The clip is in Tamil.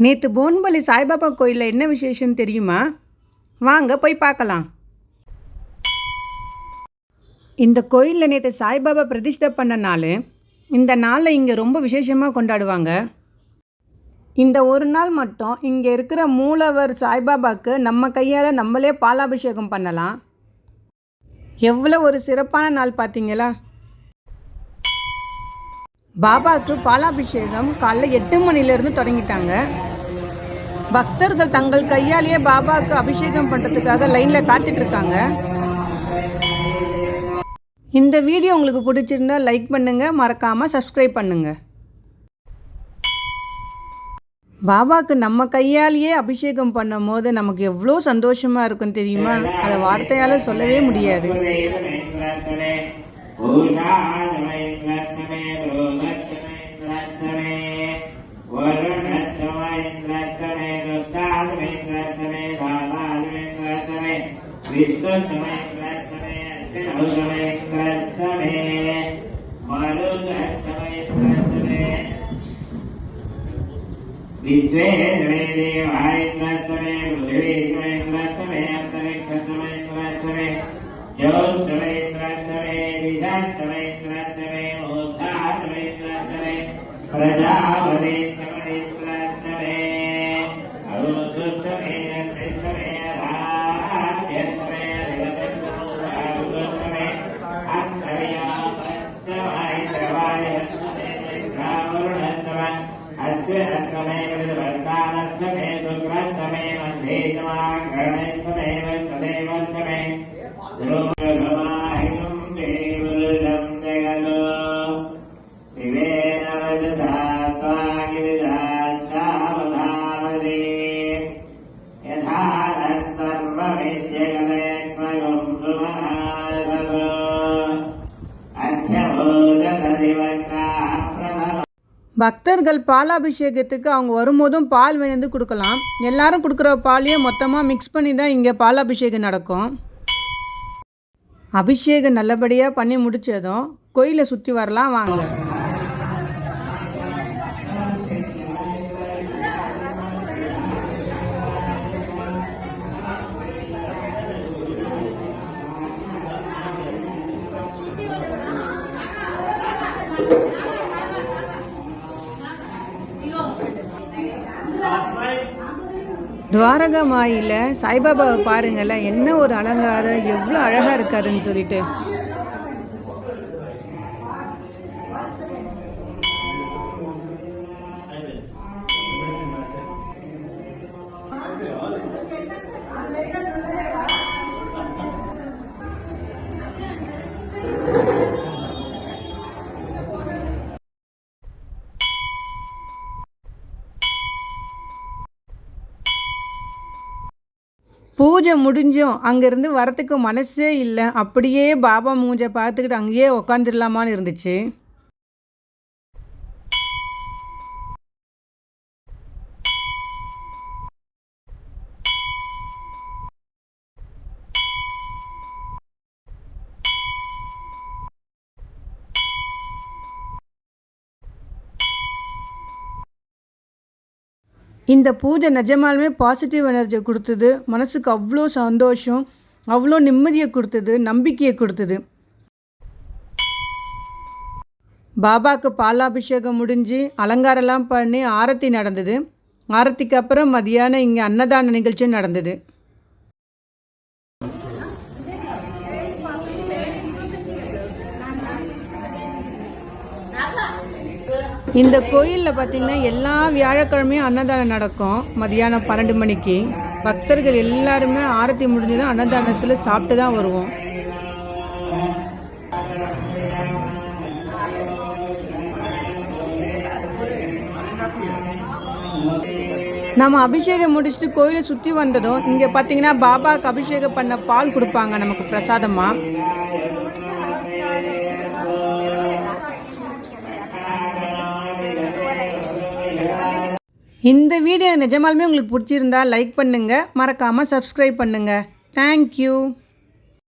நேற்று போன்பள்ளி சாய்பாபா கோயிலில் என்ன விசேஷம் தெரியுமா? வாங்க போய் பார்க்கலாம். இந்த கோயிலில் நேற்று சாய்பாபா பிரதிஷ்டை பண்ண நாள். இந்த நாளில் இங்கே ரொம்ப விசேஷமாக கொண்டாடுவாங்க. இந்த ஒரு நாள் மட்டும் இங்கே இருக்கிற மூலவர் சாய்பாபாவுக்கு நம்ம கையால் நம்மளே பாலாபிஷேகம் பண்ணலாம். எவ்வளோ ஒரு சிறப்பான நாள் பார்த்தீங்களா? பாபாவுக்கு பாலாபிஷேகம் காலைல 8 மணிலேருந்து தொடங்கிட்டாங்க. பக்தர்கள் தங்கள் கையாலேயே பாபாவுக்கு அபிஷேகம் பண்ணுறதுக்காக லைனில் காத்துட்ருக்காங்க. இந்த வீடியோ உங்களுக்கு பிடிச்சிருந்தா லைக் பண்ணுங்கள், மறக்காமல் சப்ஸ்கிரைப் பண்ணுங்கள். பாபாவுக்கு நம்ம கையாலேயே அபிஷேகம் பண்ணும் போது நமக்கு எவ்வளோ சந்தோஷமாக இருக்கும் தெரியுமா? அதை வார்த்தையால் சொல்லவே முடியாது. பக்தர்கள் பாலாபிஷேகத்துக்கு அவங்க வரும்போதும் பால் வேணுந்து கொடுக்கலாம். எல்லாரும் கொடுக்குற பாலையும் மொத்தமாக மிக்ஸ் பண்ணி தான் இங்கே பாலாபிஷேகம் நடக்கும். அபிஷேகம் நல்லபடியாக பண்ணி முடித்ததும் கோயிலை சுற்றி வரலாம் வாங்க. துவாரகா மாயில் சாய்பாபாவை பாருங்களேன், என்ன ஒரு அலங்காரம், எவ்வளோ அழகாக இருக்காருன்னு சொல்லிட்டு. பூஜை முடிஞ்சும் அங்கேருந்து வரத்துக்கு மனசே இல்லை. அப்படியே பாபா மூஞ்சை பார்த்துக்கிட்டு அங்கேயே உக்காந்துடலாமான்னு இருந்துச்சு. இந்த பூஜை நிஜமாலுமே பாசிட்டிவ் எனர்ஜி கொடுத்தது. மனசுக்கு அவ்வளோ சந்தோஷம், அவ்வளோ நிம்மதியை கொடுத்தது, நம்பிக்கையை கொடுத்தது. பாபாவுக்கு பாலாபிஷேகம் முடிஞ்சு அலங்காரம்லாம் பண்ணி ஆரத்தி நடந்தது. ஆரத்திக்கு அப்புறம் மதியானம் இங்கே அன்னதான நிகழ்ச்சியும் நடந்தது. இந்த கோயிலில் பார்த்திங்கன்னா எல்லா வியாழக்கிழமையும் அன்னதானம் நடக்கும். மதியானம் 12 மணிக்கு பக்தர்கள் எல்லாருமே ஆரத்தி முடிஞ்சதும் அன்னதானத்தில் சாப்பிட்டு தான் வருவோம். நம்ம அபிஷேகம் முடிச்சுட்டு கோயிலை சுற்றி வந்ததும் இங்கே பார்த்திங்கன்னா பாபாவுக்கு அபிஷேகம் பண்ண பால் கொடுப்பாங்க நமக்கு பிரசாதமாக. இந்த வீடியோ நிஜமாலுமே உங்களுக்கு பிடிச்சிருந்தா லைக் பண்ணுங்கள், மறக்காமல் சப்ஸ்கிரைப் பண்ணுங்கள். தேங்க்யூ.